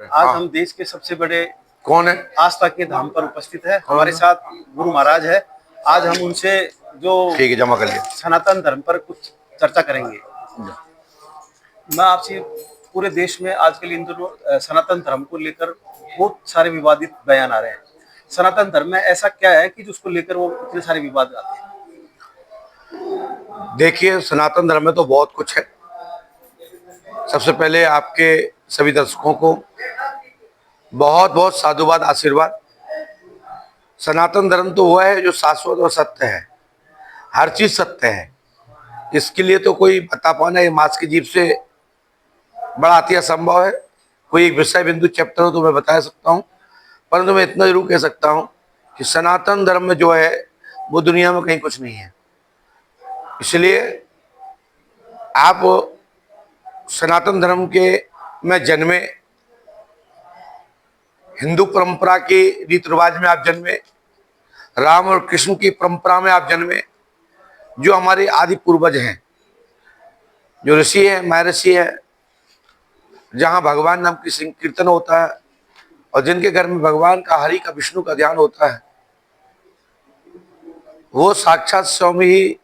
आज हाँ। हम देश के सबसे बड़े कौन है? आस्था के धाम पर उपस्थित है। हमारे साथ गुरु महाराज है। आज हम उनसे जो ठीक है, जमा कर लिया। सनातन धर्म पर कुछ चर्चा करेंगे। मैं आपसे पूरे देश में आजकल इन दोनों सनातन धर्म को लेकर बहुत सारे विवादित बयान आ रहे हैं। सनातन धर्म में ऐसा क्या है कि जिसको लेकर वो इतने सारे विवाद आते हैं? देखिए, सनातन धर्म में तो बहुत कुछ है। सबसे पहले आपके सभी दर्शकों को बहुत बहुत साधुवाद, आशीर्वाद। सनातन धर्म तो वह है जो शाश्वत और सत्य है। हर चीज सत्य है। इसके लिए तो कोई बता पाना ये मांस की जीभ से बड़ा अति असंभव है। कोई एक विषय बिंदु चैप्टर हो तो मैं बता सकता हूँ, परंतु मैं इतना जरूर कह सकता हूँ कि सनातन धर्म में जो है वो दुनिया में कहीं कुछ नहीं है। इसलिए आप सनातन धर्म के में जन्मे, हिंदू परंपरा के रीति रिवाज में आप जन्मे, राम और कृष्ण की परंपरा में आप जन्मे, जो हमारे आदि पूर्वज हैं, जो ऋषि है, महर्षि है, जहाँ भगवान नाम की संकीर्तन होता है और जिनके घर में भगवान का, हरि का, विष्णु का ध्यान होता है, वो साक्षात स्वामी ही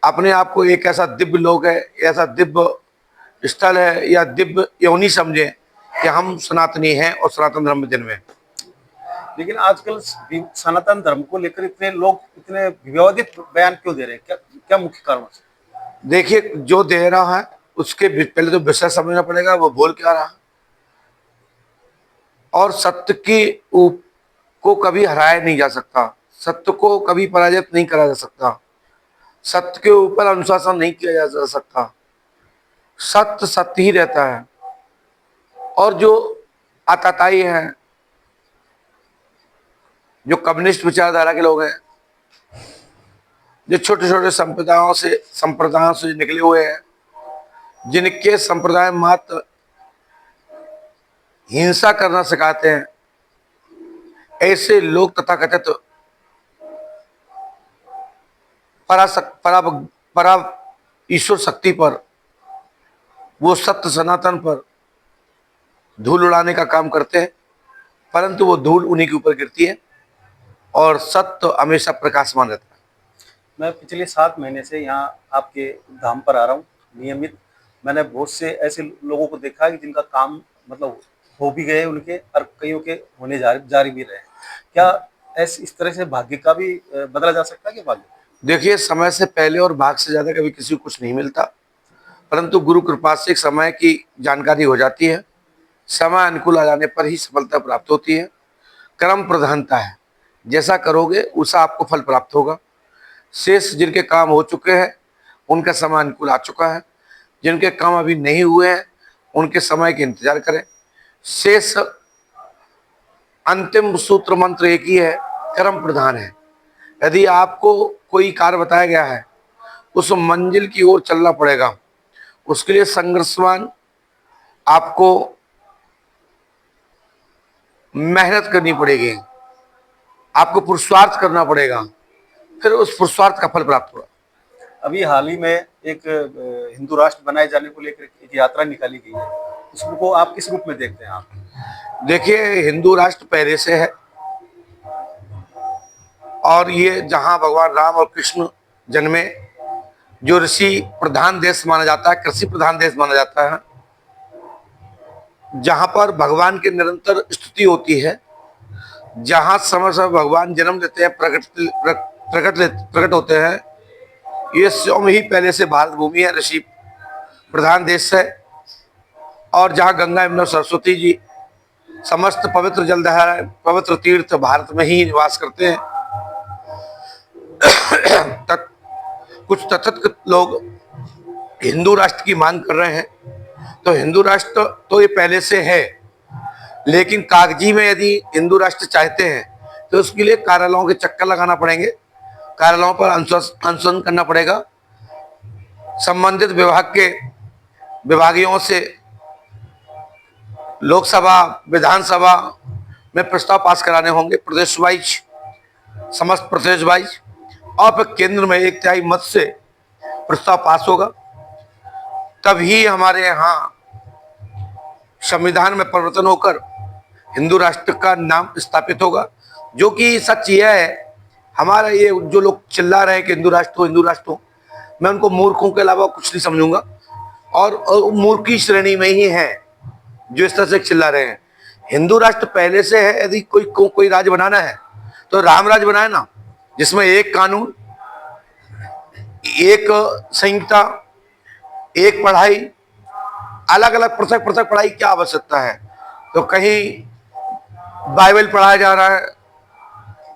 अपने आप को एक ऐसा दिव्य लोक है, ऐसा दिव्य स्थल है या दिव्य योनि समझे कि हम सनातनी हैं और सनातन धर्म में जन्मे। लेकिन आजकल सनातन धर्म को लेकर इतने लोग इतने विवादित बयान क्यों दे रहे हैं? क्या क्या मुख्य कारण है? देखिए, जो दे रहा है उसके पहले तो विषय समझना पड़ेगा, वो बोल क्या रहा। और सत्य को कभी हराया नहीं जा सकता, सत्य को कभी पराजित नहीं करा जा सकता, सत्य के ऊपर अनुशासन नहीं किया जा सकता। सत्य सत्य ही रहता है। और जो आतताई हैं, जो कम्युनिस्ट विचारधारा के लोग हैं, जो छोटे छोटे संप्रदायों से निकले हुए हैं, जिनके संप्रदाय मात्र हिंसा करना सिखाते हैं, ऐसे लोग तथाकथित परा ईश्वर शक्ति पर, वो सत्य सनातन पर धूल उड़ाने का काम करते हैं, परंतु वो धूल उन्हीं के ऊपर गिरती है और सत्य हमेशा प्रकाशमान रहता है। मैं पिछले 7 महीने से यहाँ आपके धाम पर आ रहा हूँ नियमित। मैंने बहुत से ऐसे लोगों को देखा है कि जिनका काम मतलब हो भी गए उनके, और कईयों के होने जारी भी रहे। क्या इस तरह से भाग्य का भी बदला जा सकता है कि भाग्य? देखिए, समय से पहले और भाग से ज्यादा कभी किसी को कुछ नहीं मिलता, परंतु गुरु कृपा से एक समय की जानकारी हो जाती है। समय अनुकूल आ जाने पर ही सफलता प्राप्त होती है। कर्म प्रधानता है, जैसा करोगे उसा आपको फल प्राप्त होगा। शेष जिनके काम हो चुके हैं उनका समय अनुकूल आ चुका है, जिनके काम अभी नहीं हुए हैं उनके समय के इंतजार करें। शेष अंतिम सूत्र मंत्र एक ही है, कर्म प्रधान है। यदि आपको कोई कार्य बताया गया है, उस मंजिल की ओर चलना पड़ेगा। उसके लिए संघर्षवान आपको मेहनत करनी पड़ेगी, आपको पुरुषार्थ करना पड़ेगा, फिर उस पुरुषार्थ का फल प्राप्त होगा। अभी हाल ही में एक हिंदू राष्ट्र बनाए जाने को लेकर एक यात्रा निकाली गई है, उसको आप किस रूप में देखते हैं आप? देखिए, हिंदू राष्ट्र पहले से है और ये जहां भगवान राम और कृष्ण जन्मे, जो ऋषि प्रधान देश माना जाता है, कृषि प्रधान देश माना जाता है, जहां पर भगवान की निरंतर स्तुति होती है, जहां समय समय भगवान जन्म लेते हैं, प्रकट होते हैं, ये स्वयं ही पहले से भारत भूमि है, ऋषि प्रधान देश है। और जहाँ गंगा यमुना सरस्वती जी समस्त पवित्र जलधारा, पवित्र तीर्थ भारत में ही निवास करते हैं। कुछ तथाकथित लोग हिंदू राष्ट्र की मांग कर रहे हैं, तो हिंदू राष्ट्र तो ये पहले से है, लेकिन कागजी में यदि हिंदू राष्ट्र चाहते हैं तो उसके लिए कार्यालयों के चक्कर लगाना पड़ेंगे, कार्यालयों पर अनुसंधान करना पड़ेगा, संबंधित विभाग के विभागियों से लोकसभा, विधानसभा में प्रस्ताव पास कराने होंगे, प्रदेश वाइज, समस्त प्रदेश वाइज, और फिर केंद्र में 1/3 मत से प्रस्ताव पास होगा। तभी हमारे यहाँ संविधान में परिवर्तन होकर हिंदू राष्ट्र का नाम स्थापित होगा। जो कि सच यह है, हमारा ये जो लोग चिल्ला रहे हैं कि हिंदू राष्ट्र हो, मैं उनको मूर्खों के अलावा कुछ नहीं समझूंगा, और मूर्ख की श्रेणी में ही है जो इस तरह से चिल्ला रहे हैं। हिंदू राष्ट्र पहले से है। यदि कोई राज्य बनाना है तो राम राज्य बनाए ना, जिसमें एक कानून, एक संहिता, एक पढ़ाई, अलग अलग पृथक पृथक पढ़ाई क्या आवश्यकता है। तो कहीं बाइबल पढ़ाया जा रहा है,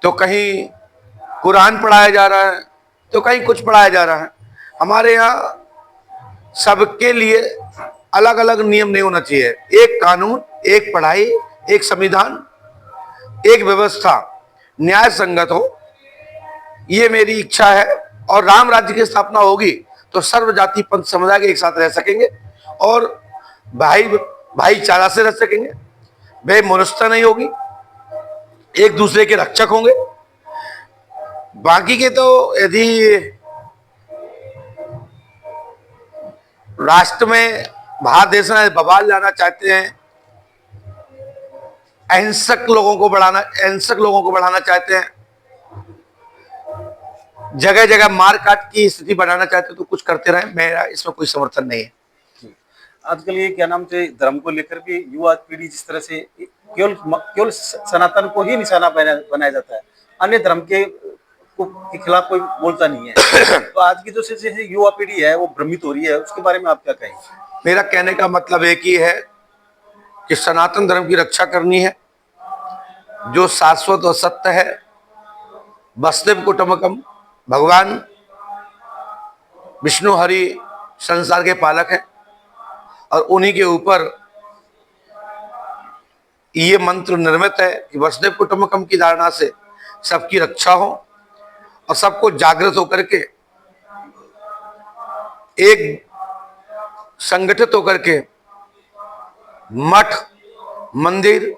तो कहीं कुरान पढ़ाया जा रहा है, तो कहीं कुछ पढ़ाया जा रहा है। हमारे यहाँ सबके लिए अलग अलग नियम नहीं होना चाहिए। एक कानून, एक पढ़ाई, एक संविधान, एक व्यवस्था न्याय संगत हो, ये मेरी इच्छा है। और राम राज्य की स्थापना होगी तो सर्व जाति पंथ समुदाय के एक साथ रह सकेंगे और भाईचारा से रह सकेंगे। बेमनुष्यता नहीं होगी, एक दूसरे के रक्षक होंगे। बाकी के तो यदि राष्ट्र में भारत देश में बवाल लाना चाहते हैं, अहिंसक लोगों को बढ़ाना चाहते हैं, जगह जगह मार काट की स्थिति बनाना चाहते हैं, तो कुछ करते रहे, मेरा इसमें कोई समर्थन नहीं है। आजकल ये क्या नाम से धर्म को लेकर भी युवा पीढ़ी जिस तरह से केवल सनातन को ही निशाना बनाया जाता है, अन्य धर्म के खिलाफ कोई बोलता नहीं है। तो आज की जो युवा पीढ़ी है वो भ्रमित हो रही है, उसके बारे में आप क्या कहेंगे? मेरा कहने का मतलब एक ही है कि सनातन धर्म की रक्षा करनी है, जो शाश्वत और सत्य है। वसुदेव कुटुंबकम, भगवान विष्णु हरि संसार के पालक हैं और उन्हीं के ऊपर ये मंत्र निर्मित है कि वसुदेव कुटुंबकम की धारणा से सबकी रक्षा हो और सबको जागृत होकर के एक संगठित होकर के मठ, मंदिर,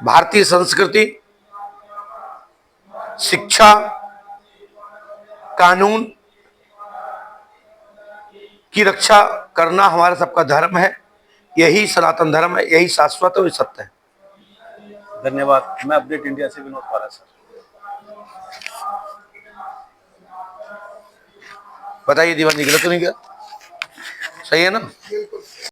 भारतीय संस्कृति, शिक्षा, कानून की रक्षा करना हमारा सबका धर्म है। यही सनातन धर्म है, यही शाश्वत और सत्य है। धन्यवाद। मैं अपडेट इंडिया से विनोद पारा सर। बताइए दीवानी गलत तो नहीं किया? सही है ना?